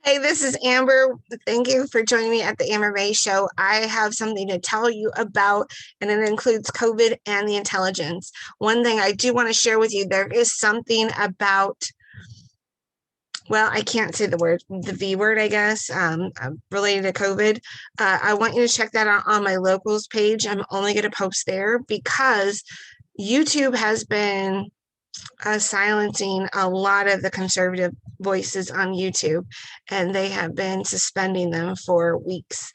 Hey, this is Amber. Thank you for joining me at the Amber Ray Show. I have something to tell you about, and it includes COVID and the intelligence. One thing I do want to share with you, there is something about, well, I can't say the V word, I guess, related to COVID. I want you to check that out on my locals page. I'm only going to post there because YouTube has been silencing a lot of the conservative voices on YouTube, and they have been suspending them for weeks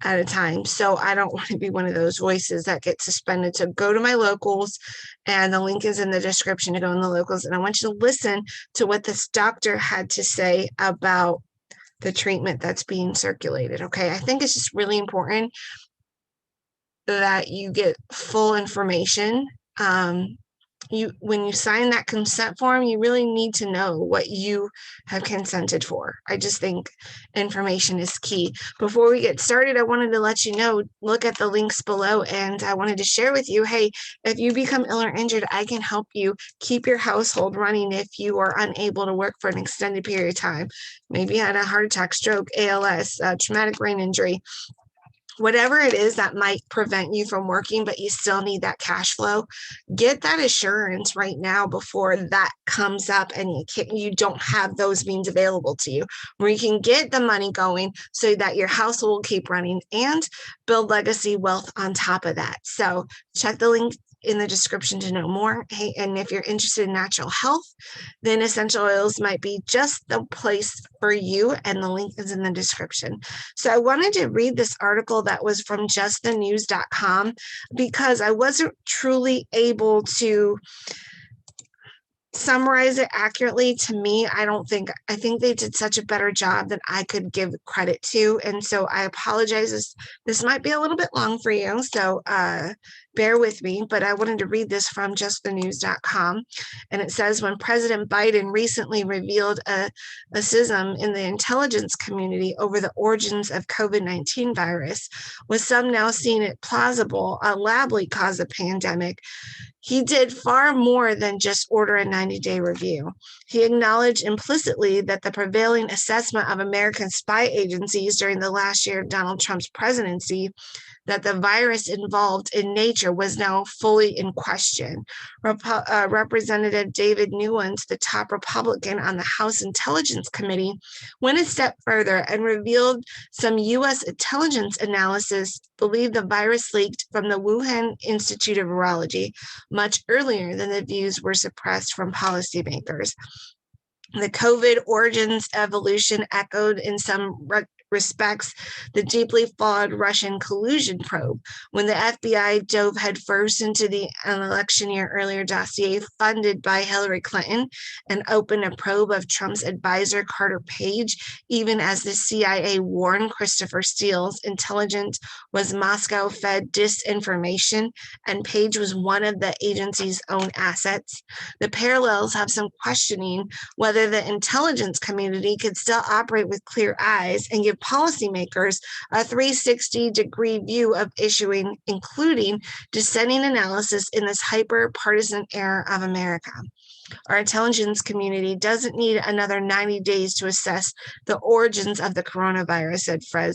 at a time. So I don't want to be one of those voices that get suspended. So go to my locals, and the link is in the description to go in the locals. And I want you to listen to what this doctor had to say about the treatment that's being circulated. Okay. I think it's just really important that you get full information. When you sign that consent form, you really need to know what you have consented for. I just think information is key. Before we get started, I wanted to let you know, look at the links below, and I wanted to share with you, hey, if you become ill or injured, I can help you keep your household running if you are unable to work for an extended period of time. Maybe you had a heart attack, stroke, ALS, traumatic brain injury, whatever it is that might prevent you from working, but you still need that cash flow. Get that assurance right now before that comes up and you don't have those means available to you, where you can get the money going so that your household will keep running and build legacy wealth on top of that. So check the link in the description to know more. Hey, and if you're interested in natural health, then essential oils might be just the place for you, and the link is in the description. So I wanted to read this article that was from justthenews.com because I wasn't truly able to summarize it accurately. To me, I think they did such a better job than I could give credit to. And so I apologize. This might be a little bit long for you. So bear with me, but I wanted to read this from justthenews.com. And it says, when President Biden recently revealed a schism in the intelligence community over the origins of COVID-19 virus, with some now seeing it plausible a lab leak caused the pandemic, he did far more than just order a 90-day review. He acknowledged implicitly that the prevailing assessment of American spy agencies during the last year of Donald Trump's presidency, that the virus involved in nature, was now fully in question. Representative David Newlands, the top Republican on the House Intelligence Committee, went a step further and revealed some U.S. intelligence analysis believed the virus leaked from the Wuhan Institute of Virology much earlier than the views were suppressed from policymakers. The COVID origins evolution echoed in some respects the deeply flawed Russian collusion probe, when the FBI dove headfirst into the election year earlier dossier funded by Hillary Clinton and opened a probe of Trump's advisor Carter Page, even as the CIA warned Christopher Steele's intelligence was Moscow-fed disinformation, and Page was one of the agency's own assets. The parallels have some questioning whether the intelligence community could still operate with clear eyes and give policymakers a 360-degree view of issuing, including dissenting analysis in this hyper-partisan era of America. Our intelligence community doesn't need another 90 days to assess the origins of the coronavirus, said Fred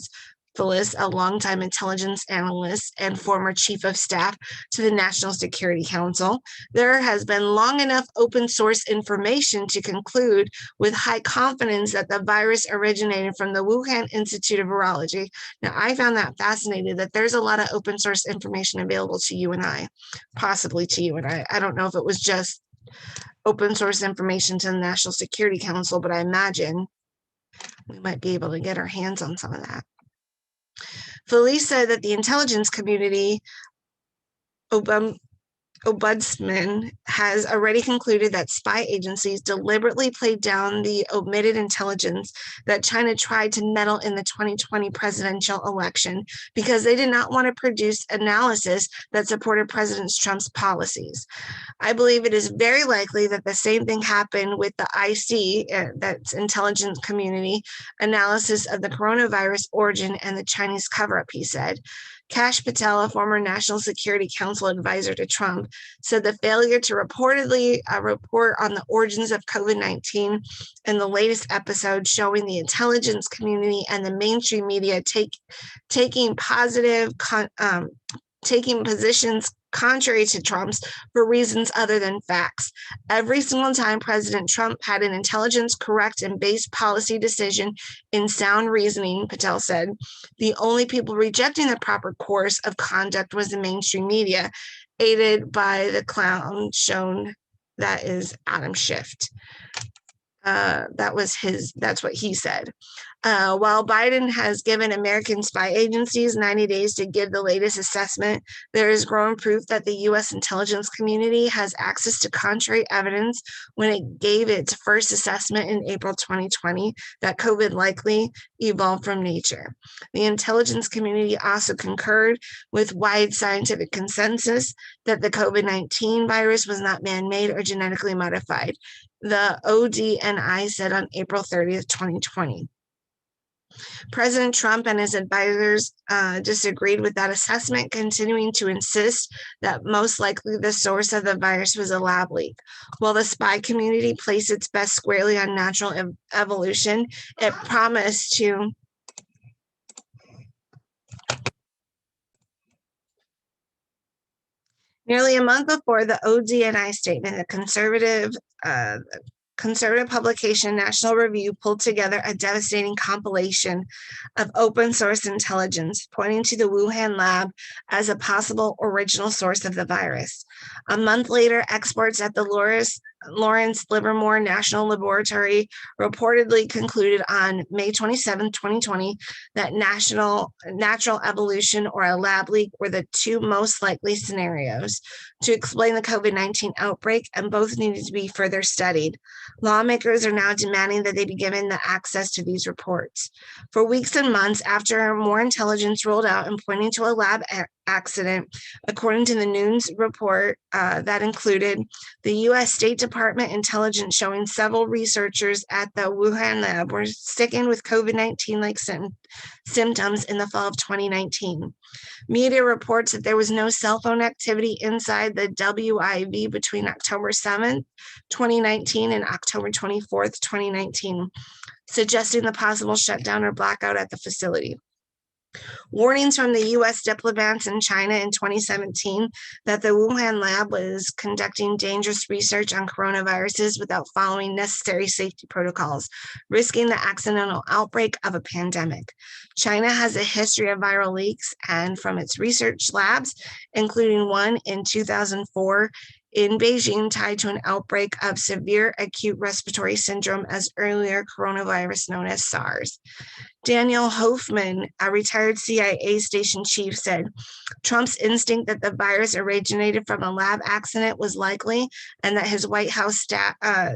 Phyllis, a longtime intelligence analyst and former chief of staff to the National Security Council. There has been long enough open source information to conclude with high confidence that the virus originated from the Wuhan Institute of Virology. Now, I found that fascinating, that there's a lot of open source information available to you and I, possibly to you and I. I don't know if it was just open source information to the National Security Council, but I imagine we might be able to get our hands on some of that. Felice said that the intelligence community ombudsman has already concluded that spy agencies deliberately played down the omitted intelligence that China tried to meddle in the 2020 presidential election because they did not want to produce analysis that supported President Trump's policies. I believe it is very likely that the same thing happened with the IC, that's intelligence community, analysis of the coronavirus origin and the Chinese cover-up, he said. Kash Patel, a former National Security Council advisor to Trump, said the failure to reportedly report on the origins of COVID-19 in the latest episode, showing the intelligence community and the mainstream media taking positions contrary to Trump's for reasons other than facts. Every single time President Trump had an intelligence correct and based policy decision in sound reasoning, Patel said, the only people rejecting the proper course of conduct was the mainstream media, aided by the clown shown that is Adam Schiff. That's what he said. While Biden has given American spy agencies 90 days to give the latest assessment, there is growing proof that the U.S. intelligence community has access to contrary evidence when it gave its first assessment in April 2020 that COVID likely evolved from nature. The intelligence community also concurred with wide scientific consensus that the COVID-19 virus was not man-made or genetically modified. The ODNI said on April 30th, 2020. President Trump and his advisors disagreed with that assessment, continuing to insist that most likely the source of the virus was a lab leak. While the spy community placed its bets squarely on natural evolution, it promised to nearly a month before the ODNI statement, the conservative publication National Review pulled together a devastating compilation of open source intelligence, pointing to the Wuhan lab as a possible original source of the virus. A month later, experts at the Lawrence Livermore National Laboratory reportedly concluded on May 27, 2020, that natural evolution or a lab leak were the two most likely scenarios to explain the COVID-19 outbreak, and both needed to be further studied. Lawmakers are now demanding that they be given the access to these reports. For weeks and months after more intelligence rolled out and pointing to a lab accident, according to the news report that included the U.S. State Department intelligence showing several researchers at the Wuhan lab were sickened with COVID-19-like symptoms in the fall of 2019. Media reports that there was no cell phone activity inside the WIV between October 7th, 2019 and October 24th, 2019, suggesting the possible shutdown or blackout at the facility. Warnings from the U.S. diplomats in China in 2017 that the Wuhan lab was conducting dangerous research on coronaviruses without following necessary safety protocols, risking the accidental outbreak of a pandemic. China has a history of viral leaks, and from its research labs, including one in 2004 in Beijing tied to an outbreak of severe acute respiratory syndrome as earlier coronavirus known as SARS. Daniel Hoffman, a retired CIA station chief, said Trump's instinct that the virus originated from a lab accident was likely, and that his White House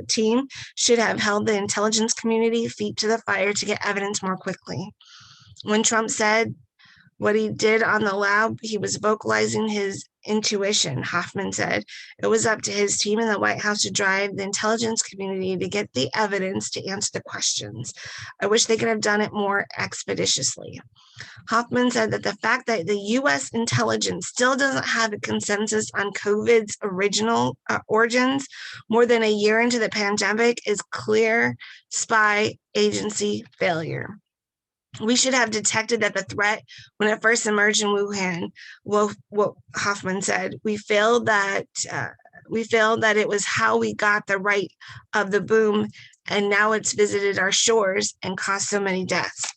team should have held the intelligence community feet to the fire to get evidence more quickly. When Trump said what he did on the lab, he was vocalizing his intuition, Hoffman said. It was up to his team in the White House to drive the intelligence community to get the evidence to answer the questions. I wish they could have done it more expeditiously. Hoffman said that the fact that the U.S. intelligence still doesn't have a consensus on COVID's original origins more than a year into the pandemic is clear spy agency failure. We should have detected that the threat when it first emerged in Wuhan. What Hoffman said, we failed that it was how we got the right of the boom, and now it's visited our shores and caused so many deaths.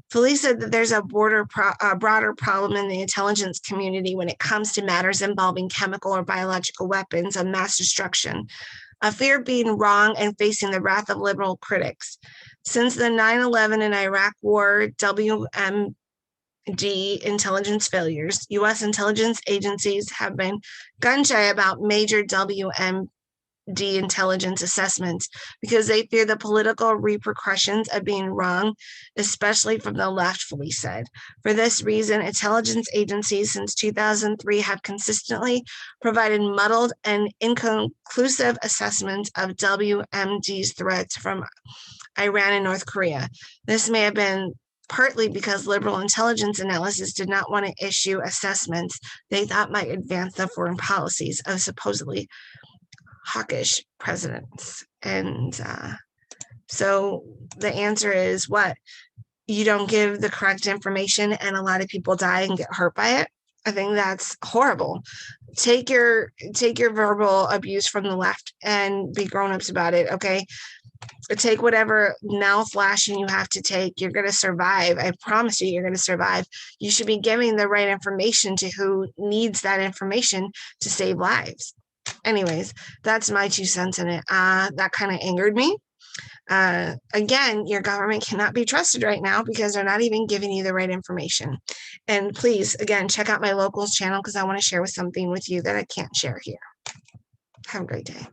Felice said that there's a broader problem in the intelligence community when it comes to matters involving chemical or biological weapons of mass destruction, a fear of being wrong and facing the wrath of liberal critics. Since the 9/11 and Iraq War WMD intelligence failures, U.S. intelligence agencies have been gun-shy about major WMD intelligence assessments because they fear the political repercussions of being wrong, especially from the left, Felice said. For this reason, intelligence agencies since 2003 have consistently provided muddled and inconclusive assessments of WMD's threats from Iran and North Korea. This may have been partly because liberal intelligence analysis did not want to issue assessments they thought might advance the foreign policies of supposedly hawkish presidents. And so the answer is what? You don't give the correct information and a lot of people die and get hurt by it. I think that's horrible. Take your verbal abuse from the left and be grown-ups about it, okay? Take whatever mouth lashing you have to take. You're going to survive. I promise you, you're going to survive. You should be giving the right information to who needs that information to save lives. Anyways, that's my 2 cents in it. That kind of angered me. Again, your government cannot be trusted right now because they're not even giving you the right information. And please, again, check out my locals channel because I want to share something with you that I can't share here. Have a great day.